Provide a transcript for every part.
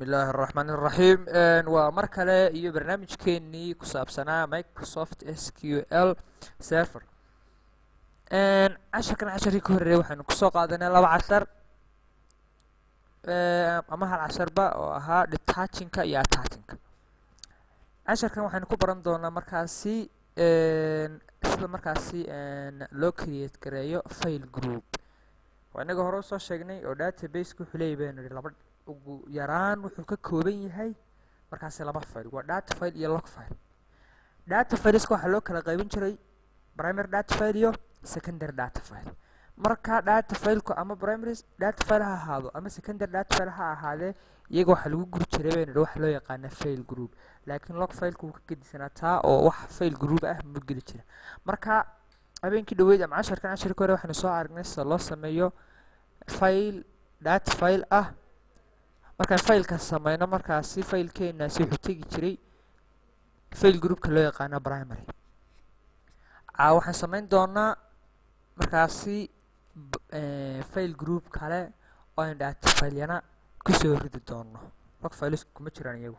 الله الرحمن الرحيم ومركلة iyo barnaamijkeenii ku saabsanaa Microsoft SQL Server casharkii ka horreeyay waxaanu kusoo qaadanay laba cashar ama hal casharba oo ahaa detachingka iyo attachingka casharkan waxaanu ku baran doonaa markaasi sida markaasi loo create gareeyo file group waanaga hore soo sheegnay oo database ku xulay baynu laba ugu yaraan wuxuu ka kooban yahay markaasi laba file waa data file iyo log file data files waxa loo kala qaybin jiray primary data file iyo secondary data file marka data file ku ama primary data file ha ahaado ama secondary data file ha ahaade iyaga waxa lagu guri jiray baynu wax loo yaqaan file group laakiin log file ku ka gedisanaa oo wax file group ah ma geli jira marka habeenkii dhaweyd ama casharkan hore waxaanu soo aragnay sida loo sameeyo file data file ah markaan faylka sameeyno markaasi faylkeenaasi wuxuu tegi jiray file groupka loo yaqaan primary waxaan sameyn doonaa markaasi file group kale oo aan data file-yana kusoo ridi doono log files kuma jiraan iyagu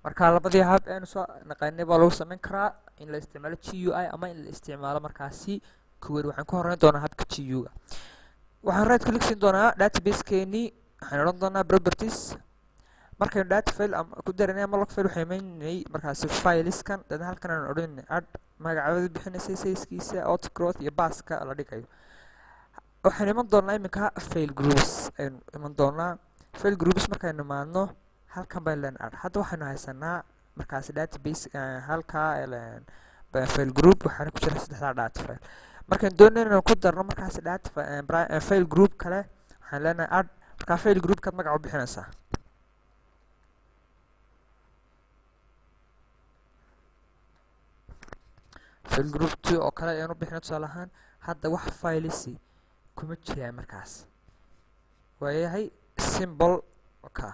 marka labadii hab aan soo naqaanay baa lagu sameyn karaa in la isticmaalo GUI ama in la isticmaalo markaasi query waxaan ku horeyn doonaa habka GUI waxaan right click siin doonaa database keeni waxaan oran doonaa properties markaan data file ama ku daranay ama log file waxay meeynay markaasi fileskan dad halkan aan oranay add magacaada bixinaysa size-kiisa outgrowth iyo paska la dhigayo waxaan iman doonaa iminka file groups aan iman doonaa file groups markaan imaano halkan baan leen add hadda waxaan haysanaa markaasi database halka file group waxaan ku jira saddex data file markaan doonayno ku darno markaasi data file group kale waxaan leenahay add marka file group ka magac u bixinaysa file group 2 oo kale ayaan u bixinay tusaale ahaan hadda wax files kuma jiraan markaas waayahay symbol ka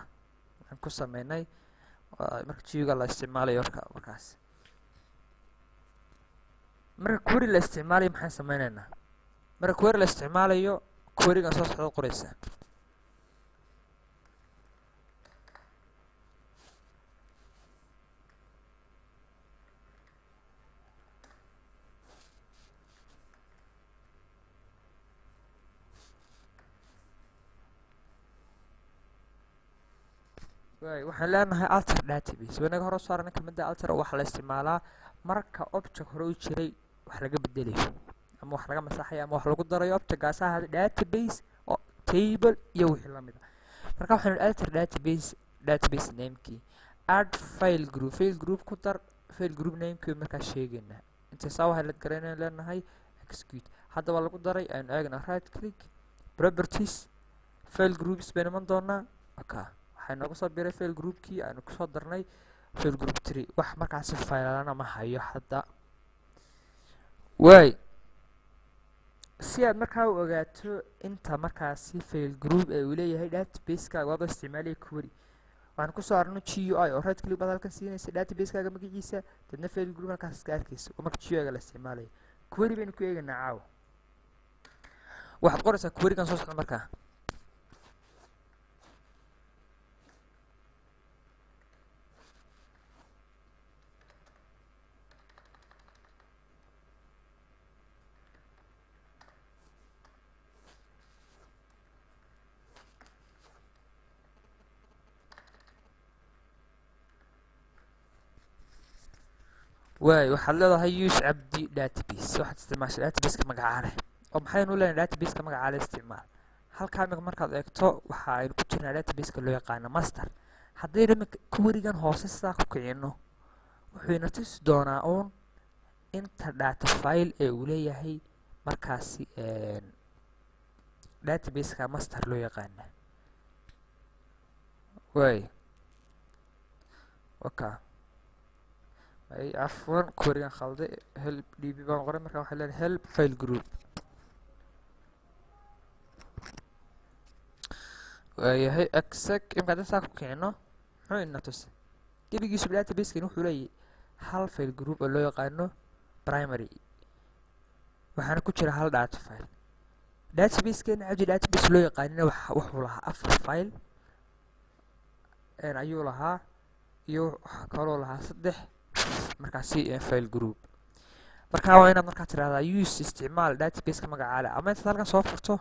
aan ku sameynay marka jiga la isticmaalayo markaas marka query la isticmaalayo maxaan sameynaynaa marka query la isticmaalayo query-ga soo socdo qoraysa waxaan leenahay alter database wanaga hore soo aragnay kamida alter waxa la isticmaalaa marka object hore u jiray wax laga bedelayo ama wax laga masaxayo ama wax lagu darayo object-gaas ah database oo table iyo wixii la mid ah marka waxaan alter database name-kii add file group ku dar file group name-kii marka sheegayna inta soo waxa la garanay leenahay execute hadda waa lagu daray aan eegna right click properties file groups baan iman doonaa okay waxaan ugu soo biray file groupkii aan ku soo darnay file group 3 wax markaas file-ana ma hayo hadda way si aad markaa u ogaato inta markaasi file group ee uu leeyahay database-ka wada isticmaalay query waxaan ku soo arno GUI oo right click baad halkan siinaysa database-kaaga magaciisa dadna file group halkaas ka arkaysa oo marka GUI-ga la isticmaalay query baynu ku eeganaa caawa waxaad qoraysaa query-gan soo socda markaa واي waxaad leedahay use abdi database waxaad isticmaashay database-ka magaca leh oo maxaynu leenahay database-ka magaca leh isticmaal halka markaad eegto waxa ay ku jirnaa database-ka loo yaqaan master haddii query-gan hoose sidaa ku kicino wuxuu ina tusi doonaa uun inta data file ee uu leeyahay markaasi database-ka master loo yaqaan way okay ay afwan query-gan khalday help db baan qoray marka waxa leeyahay help file group waayahay exec imka dadka ku kicino muxuu ina tusay gebigiisu database-kan wuxuu leeyahay hal file group oo loo yaqaano primary waxaana ku jira hal data file database-kan database loo yaqaanina wuxuu lahaa afar file ayuu lahaa iyo waxaa kaloo lahaa 3 markaasi file group. marka waa inaad markaa tirahdaa use isticmaal database-ka magaca leh ama intaad halkan soo furto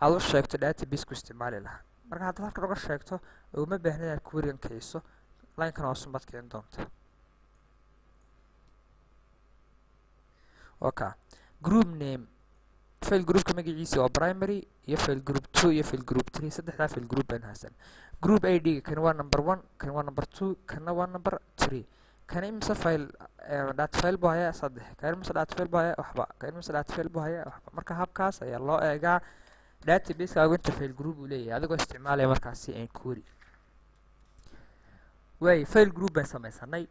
aad u sheegto database-ku isticmaali lahaa. marka haddaad halkan uga sheegto uma baahna inaad query-gan kiciso, line-kan hoosun baad kicin doonta. okay group name file groupka magaciisa waa primary iyo file group 2 iyo file group 3 saddexdaa file group baan haysan. group id kan waa number 1 kan waa number 2 kana waa number 3 kan imisa file data file buu hayaa 3 kan imisa data file buu hayaa waxba kan imisa data file buu hayaa waxba. marka habkaas ayaa loo eegaa database-kaagu inta file group uu leeyahay adigoo isticmaalaya markaasi query. way file group baan samaysanay.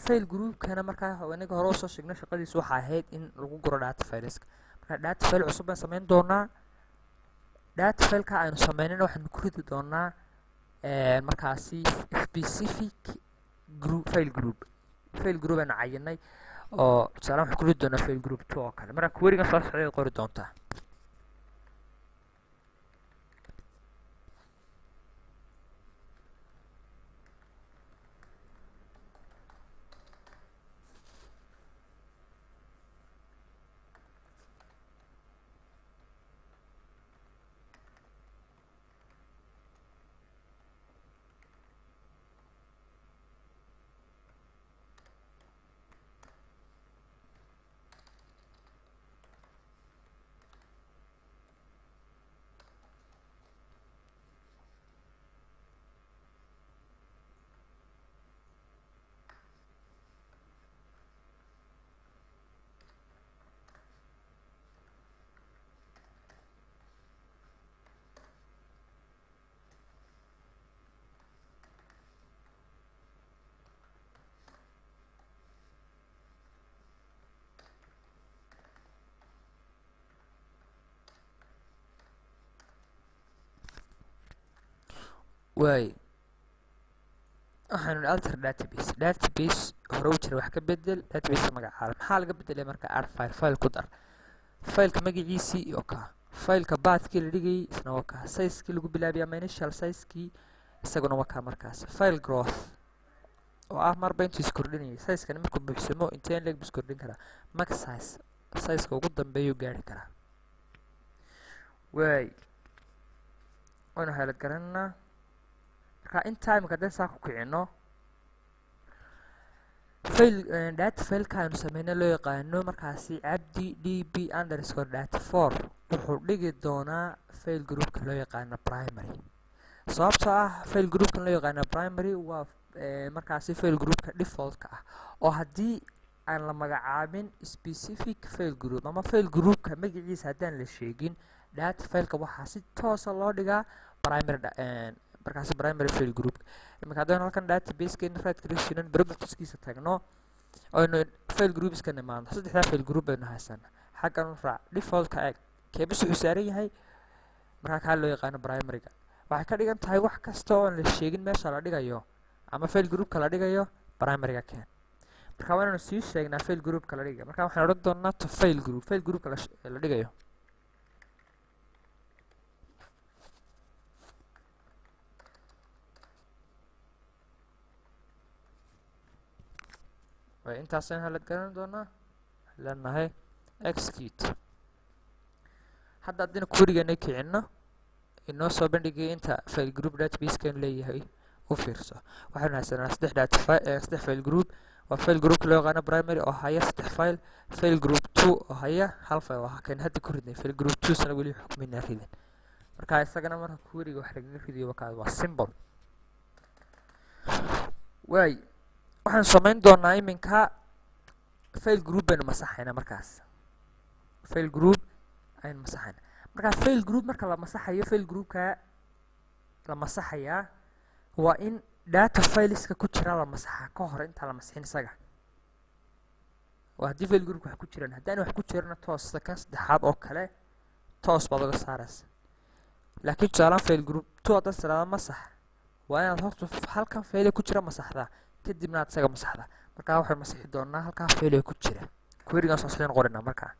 file groupkana markaa aniga hore usoo sheegnay shaqadiisu waxaa ahayd in lagu guro data fileska. marka data file cusub baan samayn doonaa. data fileka aynu sameynayna waxaanu ku ridi doonaa markaasi specific group file group aynu cayinay oo tusaale waxaan ku ridi doonaa file group 2 oo kale. marka query-gan soo socday qori doontaa. way waxaanu alter database hore u jira wax ka bedel database magacaada maxaa laga bedelay marka add file ku dar fileka magaciisii iyo ka fileka pathkii la dhigay isna waa ka size-kii lagu bilaabay ama initial size-kii isaguna waa ka markaas file growth oo ah marba intuu iskordhinayay size-kan markuu buuxsamo inteen leeg buu iskordhin karaa max size-ka ugu dambeeyuu gaari karaa. way waynu helad garanaa. marka inta imika haddaan saa ku kicino data fileka aynu sameynay loo yaqaano markaasi cabdi db_data4 wuxuu dhigi doonaa file groupka loo yaqaano primary. sababtoo ah file groupkan loo yaqaano primary waa markaasi file groupka default-ka ah oo haddii aan la magacaabin specific file group ama file groupka magaciisa haddaan la sheegin data fileka waxaa si toosa loo dhigaa primary markaasi primary file group. imika haddaynu halkan database-keena right creation properties-kiisa tagno aynu file groups-ka nimaano saddexdaa file group baynu haysanaa. xaggan u raac default-ka eeg keebis wuxuu saaran yahay markaa kaa loo yaqaano primary-ga. waxay ka dhigan tahay wax kasta oo aan la sheegin meesha la dhigayo ama file groupka la dhigayo primary-ga keen. marka waa inaanu sii sheegnaa file groupka la dhigayo. marka waxaan odhan doonaa to file groupka la dhigayo. intaasaan halad garan doonaa leenahay execute. hadda haddina query-gan kicino inoo soo bandhigay inta file group database-kan leeyahay u fiirso. waxaanu haysanaa 3 file group. waa file group loo yaqaano primary oo haya 3 file. file group 2 oo haya 1 file waa kan hadda ku ridnay. file group 2 sana weli xukminaa ridin. marka isagana marka query-ga wax lagaga ridiyo waa symbol. way waxaan samayn doonaa iminka file group baynu masaxaynaa. markaas file group aynu masaxaynaa. marka file group marka la masaxayo file groupka la masaxayaa waa in data fileska ku jira la masaxaa ka hor inta la masixin isaga. waa haddii file groupka wax ku jiraan haddaan wax ku jirana toos kan saddexaad oo kale toos baad uga saaraysa. laakiin tusaalaan file group 2 haddaad tiraahdo masax waa inaad horta halkan file ku jira masaxdaa kadibna aad isaga masaxdaa. markaa waxaan masixi doonaa halkaa file ku jira. query-gan soo socdaan qorinaa markaa.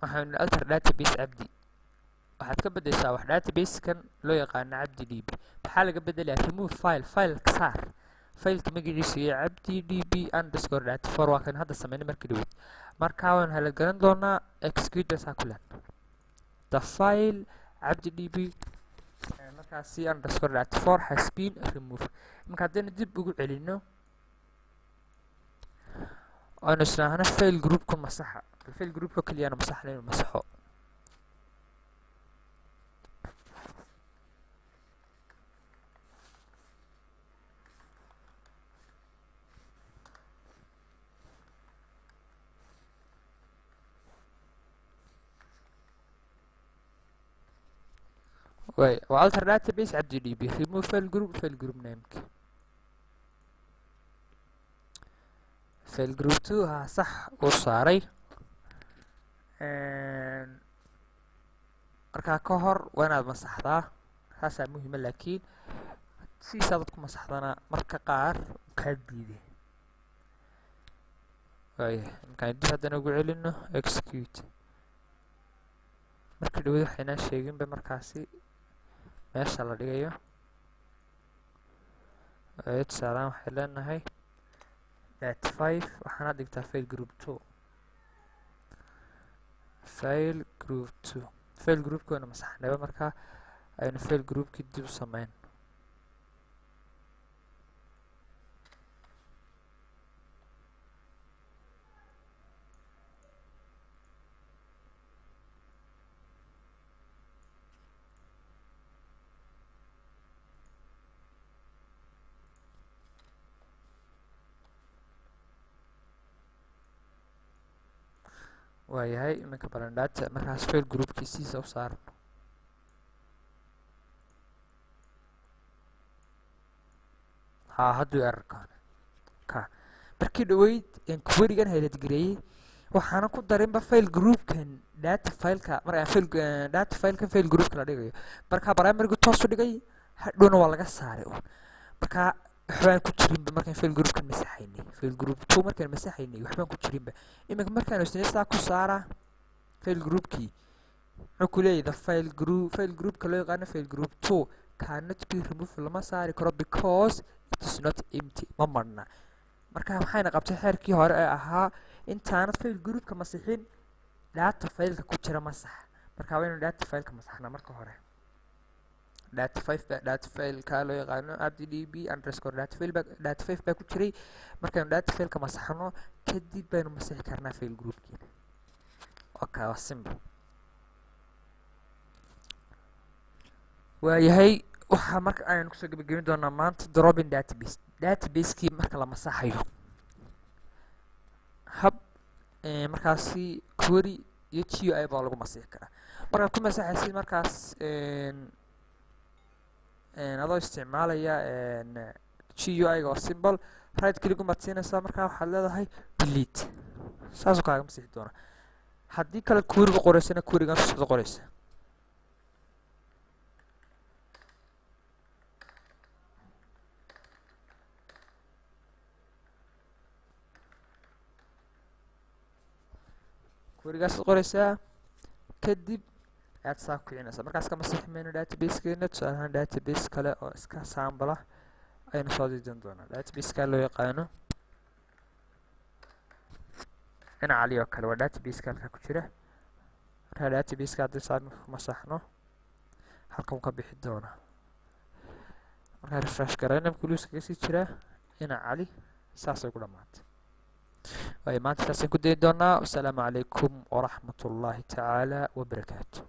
waxaan alter database cabdi waxaad ka bedeshaa wax database kan loo yaqaano cabdi db maxaa laga bedelayaa remove file ka saar faylka magaciisa iyo cabdi db underscore data for waa kan hadda sameynay markii dhaweyd markaa waan hala garan doonaa execute sakulan the file cabdi db markaasi underscore data for has been removed marka haddaynu dib ugu celino aynu isnaahna file groupka masaxa file groupka keliyana masaxna inuu masaxo والter database cabdi db remove file group name file group 2 ها صح وصاري markaa ka hor waa inaad masaxdaa taasaa muhiima laakiin siisaa dadku masaxdana marka qaar kaa diide markaan dib haddana ugu celino execute markii dhawad waxaynaan sheeginba markaasi meesha la dhigayo tusaalaan waxay leenahay that 5 waxaana dhigtaa file group 2 file groupkoona masaxnaba markaa aynu file groupkii dib u sameyn waayahay iminka barandhata markaas file groupkiisiisa u saarno hadduu errorkaan markii dhaweyd querygan hayladgareeyey waxaana ku darinba file groupkan data fileka markaan data filekan file groupka la dhigayo markaa primarygu toosu dhigay hadhowna waa laga saaray markaa waxbaan ku jirinba markaan file groupkan masaxaynay file group 2 markaan masaxaynay waxbaan ku jirinba iminka markaan isnaysaa ku saara file groupkii wuxuu ku leeyahay the file groupka loo yaqaano file group 2 cannot be removed lama saari karo because it is not empty ma marna marka waxayna qabtay xeerkii hore ee ahaa intaanad file groupka masixin data fileka ku jira masax marka waa inuu data fileka masaxna marka hore data fileka loo yaqaano cabdi db underscore data file baa ku jiray markaynu data fileka masaxno kadib baynu masixi karnaa file groupkiina okay waa simple waayahay waxaa marka aynu kusoo gabagabin doonaa maanta dropping database-kii marka la masaxayo hab markaasi query iyo GUI baa lagu masixi karaa markaad ku masaxaysid markaas adoo isticmaalaya GUI-ga oo simple right click umaad siinaysaa markaa waxaad leedahay delete saasoo kaaga masixi doona haddii kale queryga qoraysana querygan soo qoraysa querygaas qoraysaa kadib aad saa ku kicinaysaa markaas ka masixi mayno databasekeena tusaale ahaan database kale oo iska saambala aynu soo diidan doonaa databaseka loo yaqaano cali oo kale waa databaseka halka ku jira markaa databaseka haddii saa masaxno halkan ka bixi doonaa markaa refresh garayna kuluuska kasii jira cali saasay ku dhamaatay maanta saasaan ku dayi doonaa wasalaamu calaykum waraxmat ullaahi tacaala wabarakaatu